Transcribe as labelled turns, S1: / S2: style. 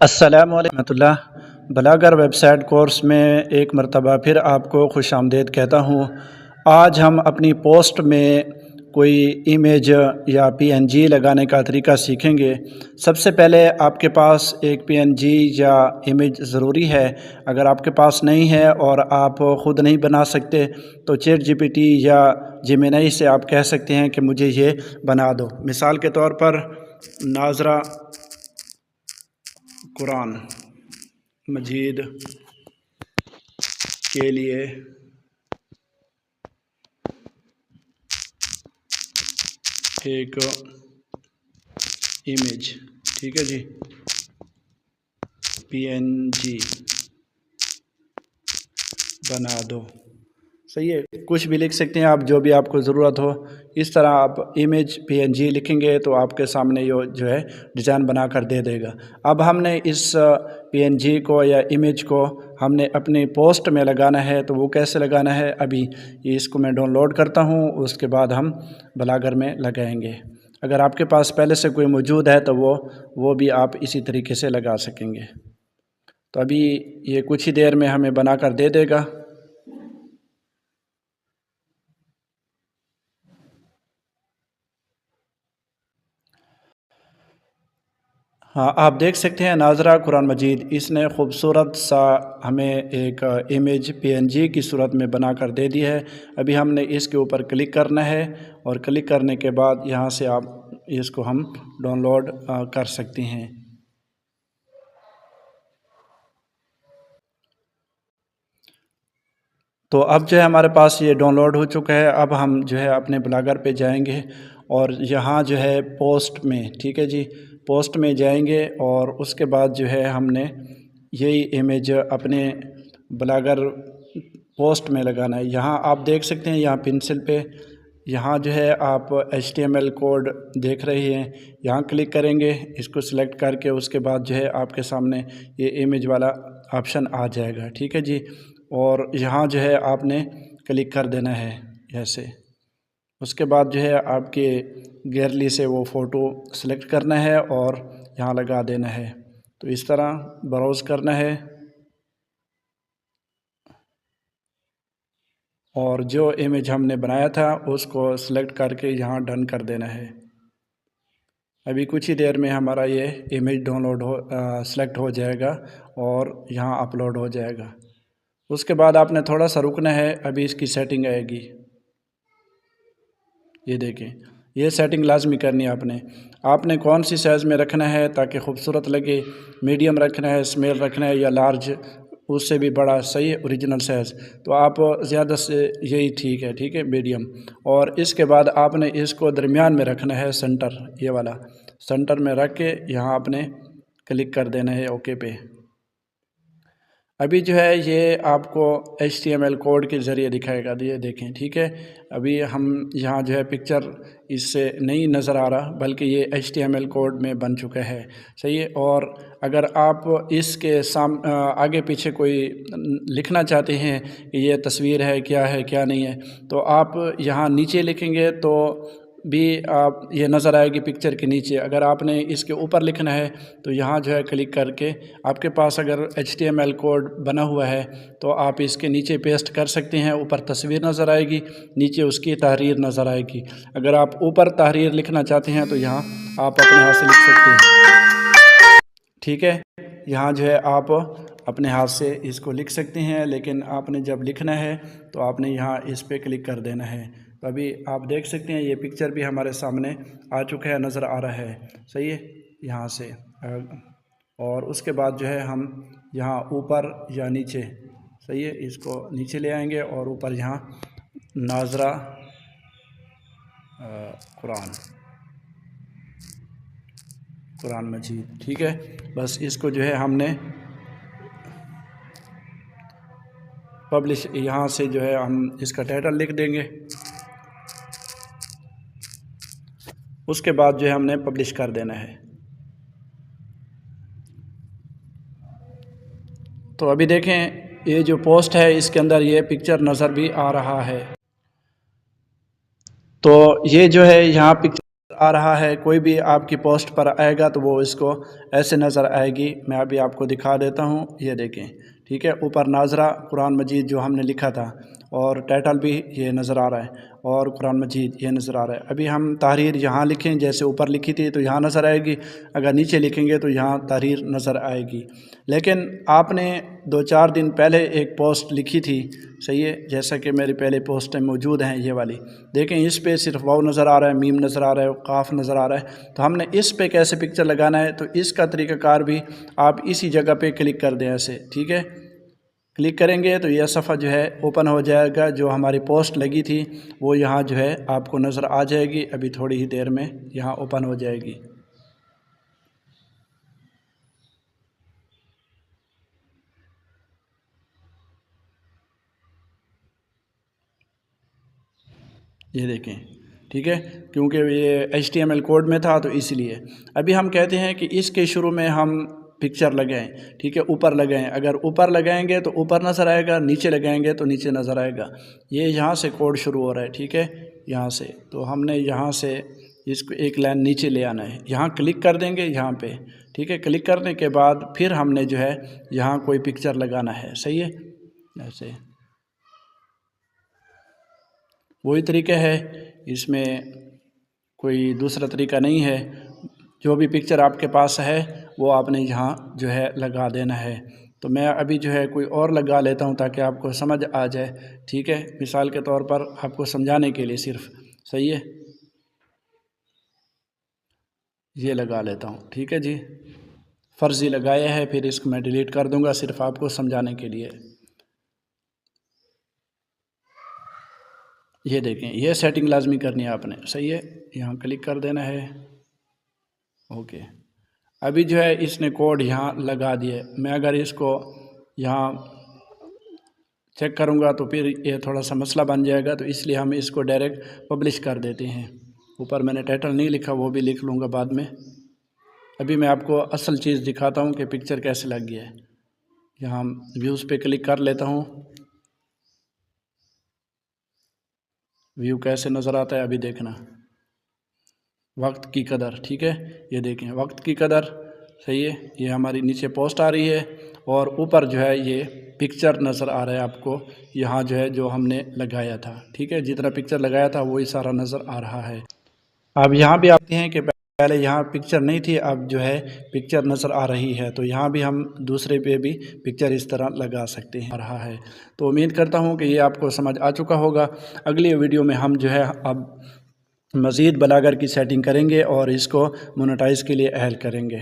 S1: अस्सलामु अलैकुम रहमतुल्लाह। बलागर वेबसाइट कोर्स में एक मरतबा फिर आपको खुशामदीद कहता हूँ। आज हम अपनी पोस्ट में कोई इमेज या पीएनजी लगाने का तरीका सीखेंगे। सबसे पहले आपके पास एक पीएनजी या इमेज ज़रूरी है। अगर आपके पास नहीं है और आप ख़ुद नहीं बना सकते तो चैट जीपीटी या जेमिनी से आप कह सकते हैं कि मुझे ये बना दो। मिसाल के तौर पर नाज़रा कुरान मजीद के लिए एक इमेज, ठीक है जी, पीएनजी बना दो। सही है, कुछ भी लिख सकते हैं आप, जो भी आपको ज़रूरत हो। इस तरह आप इमेज पीएनजी लिखेंगे तो आपके सामने ये जो है डिज़ाइन बना कर दे देगा। अब हमने इस पीएनजी को या इमेज को हमने अपनी पोस्ट में लगाना है, तो वो कैसे लगाना है अभी इसको मैं डाउनलोड करता हूँ, उसके बाद हम ब्लॉगर में लगाएंगे। अगर आपके पास पहले से कोई मौजूद है तो वो भी आप इसी तरीके से लगा सकेंगे। तो अभी ये कुछ ही देर में हमें बना कर दे देगा। हाँ, आप देख सकते हैं नाज़रा कुरान मजीद, इसने ख़ूबसूरत सा हमें एक इमेज पीएनजी की सूरत में बना कर दे दी है। अभी हमने इसके ऊपर क्लिक करना है और क्लिक करने के बाद यहाँ से आप इसको हम डाउनलोड कर सकते हैं। तो अब जो है हमारे पास ये डाउनलोड हो चुका है। अब हम जो है अपने ब्लॉगर पे जाएंगे और यहाँ जो है पोस्ट में, ठीक है जी, पोस्ट में जाएंगे और उसके बाद जो है हमने यही इमेज अपने ब्लॉगर पोस्ट में लगाना है। यहाँ आप देख सकते हैं, यहाँ पेंसिल पे यहाँ जो है आप HTML कोड देख रहे हैं, यहाँ क्लिक करेंगे, इसको सिलेक्ट करके उसके बाद जो है आपके सामने ये इमेज वाला ऑप्शन आ जाएगा, ठीक है जी। और यहाँ जो है आपने क्लिक कर देना है ऐसे। उसके बाद जो है आपके गैलरी से वो फ़ोटो सेलेक्ट करना है और यहाँ लगा देना है। तो इस तरह ब्राउज़ करना है और जो इमेज हमने बनाया था उसको सेलेक्ट करके यहाँ डन कर देना है। अभी कुछ ही देर में हमारा ये इमेज डाउनलोड सेलेक्ट हो जाएगा और यहाँ अपलोड हो जाएगा। उसके बाद आपने थोड़ा सा रुकना है, अभी इसकी सेटिंग आएगी। ये देखें, ये सेटिंग लाजमी करनी है आपने कौन सी साइज़ में रखना है ताकि खूबसूरत लगे। मीडियम रखना है, स्मॉल रखना है या लार्ज, उससे भी बड़ा, सही है, ओरिजिनल साइज़। तो आप ज़्यादा से यही ठीक है मीडियम। और इसके बाद आपने इसको दरमियान में रखना है, सेंटर, ये वाला सेंटर में रख के यहाँ आपने क्लिक कर देना है ओके पे। अभी जो है ये आपको HTML कोड के ज़रिए दिखाएगा, ये देखें, ठीक है। अभी हम यहाँ जो है पिक्चर इससे नहीं नज़र आ रहा, बल्कि ये HTML कोड में बन चुका है, सही है। और अगर आप इसके आगे पीछे कोई लिखना चाहते हैं कि ये तस्वीर है, क्या है क्या नहीं है, तो आप यहाँ नीचे लिखेंगे तो भी आप ये नज़र आएगी पिक्चर के नीचे। अगर आपने इसके ऊपर लिखना है तो यहाँ जो है क्लिक करके, आपके पास अगर HTML कोड बना हुआ है तो आप इसके नीचे पेस्ट कर सकते हैं। ऊपर तस्वीर नज़र आएगी, नीचे उसकी तहरीर नज़र आएगी। अगर आप ऊपर तहरीर लिखना चाहते हैं तो यहाँ आप अपने हाथ से लिख सकते हैं, ठीक है। यहाँ जो है आप अपने हाथ से इसको लिख सकते हैं, लेकिन आपने जब लिखना है तो आपने यहाँ इस पर क्लिक कर देना है। तो अभी आप देख सकते हैं ये पिक्चर भी हमारे सामने आ चुका है, नज़र आ रहा है, सही है, यहाँ से। और उसके बाद जो है हम यहाँ ऊपर या नीचे, सही है, इसको नीचे ले आएंगे और ऊपर यहाँ नाज़रा कुरान मजीद, ठीक है। बस इसको जो है हमने पब्लिश, यहाँ से जो है हम इसका टाइटल लिख देंगे। उसके बाद जो है हमने पब्लिश कर देना है। तो अभी देखें ये जो पोस्ट है इसके अंदर ये पिक्चर नज़र भी आ रहा है। तो ये जो है यहाँ पिक्चर आ रहा है, कोई भी आपकी पोस्ट पर आएगा तो वो इसको ऐसे नज़र आएगी। मैं अभी आपको दिखा देता हूँ, ये देखें, ठीक है। ऊपर नाजरा कुरान मजीद जो हमने लिखा था और टाइटल भी ये नज़र आ रहा है और कुरान मजीद ये नज़र आ रहा है। अभी हम तहरीर यहाँ लिखें, जैसे ऊपर लिखी थी तो यहाँ नज़र आएगी, अगर नीचे लिखेंगे तो यहाँ तहरीर नज़र आएगी। लेकिन आपने 2-4 दिन पहले एक पोस्ट लिखी थी, सही है, जैसा कि मेरी पहले पोस्टें मौजूद हैं ये वाली, देखें इस पे सिर्फ वाव नज़र आ रहा है, मीम नज़र आ रहा है, काफ नज़र आ रहा है। तो हमने इस पे कैसे पिक्चर लगाना है, तो इसका तरीक़ाकार भी आप इसी जगह पे क्लिक कर दें ऐसे, ठीक है। क्लिक करेंगे तो यह सफ़ा जो है ओपन हो जाएगा, जो हमारी पोस्ट लगी थी वो यहाँ जो है आपको नज़र आ जाएगी। अभी थोड़ी ही देर में यहाँ ओपन हो जाएगी। ये देखें, ठीक है, क्योंकि ये HTML कोड में था तो इसलिए। अभी हम कहते हैं कि इसके शुरू में हम पिक्चर लगाएं, ठीक है, ऊपर लगाएं। अगर ऊपर लगाएंगे तो ऊपर नज़र आएगा, नीचे लगाएंगे तो नीचे नज़र आएगा। ये यहाँ से कोड शुरू हो रहा है, ठीक है, यहाँ से। तो हमने यहाँ से इसको एक लाइन नीचे ले आना है, यहाँ क्लिक कर देंगे यहाँ पे, ठीक है। क्लिक करने के बाद फिर हमने जो है यहाँ कोई पिक्चर लगाना है, सही है, ऐसे वही तरीका है, इसमें कोई दूसरा तरीका नहीं है। जो भी पिक्चर आपके पास है वो आपने यहाँ जो है लगा देना है। तो मैं अभी जो है कोई और लगा लेता हूँ ताकि आपको समझ आ जाए, ठीक है, मिसाल के तौर पर आपको समझाने के लिए सिर्फ, सही है, ये लगा लेता हूँ, ठीक है जी। फ़र्ज़ी लगाया है, फिर इसको मैं डिलीट कर दूँगा सिर्फ आपको समझाने के लिए। ये देखें, ये सेटिंग लाजमी करनी है आपने, सही है, यहाँ क्लिक कर देना है, ओके। अभी जो है इसने कोड यहाँ लगा दिए। मैं अगर इसको यहाँ चेक करूँगा तो फिर ये थोड़ा सा मसला बन जाएगा, तो इसलिए हम इसको डायरेक्ट पब्लिश कर देते हैं। ऊपर मैंने टाइटल नहीं लिखा, वो भी लिख लूँगा बाद में। अभी मैं आपको असल चीज़ दिखाता हूँ कि पिक्चर कैसे लग गया है। यहाँ व्यूज़ पे क्लिक कर लेता हूँ, व्यू कैसे नज़र आता है अभी देखना। वक्त की कदर, ठीक है, ये देखें वक्त की कदर, सही है। ये हमारी नीचे पोस्ट आ रही है और ऊपर जो है ये पिक्चर नज़र आ रहा है आपको, यहाँ जो है जो हमने लगाया था, ठीक है, जितना पिक्चर लगाया था वही सारा नज़र आ रहा है। अब यहाँ भी आते हैं कि पहले यहाँ पिक्चर नहीं थी, अब जो है पिक्चर नज़र आ रही है, तो यहाँ भी हम दूसरे पे भी पिक्चर इस तरह लगा सकते हैं, रहा है। तो उम्मीद करता हूँ कि ये आपको समझ आ चुका होगा। अगली वीडियो में हम जो है अब मज़ीद ब्लॉगर की सेटिंग करेंगे और इसको मोनेटाइज़ के लिए अहल करेंगे।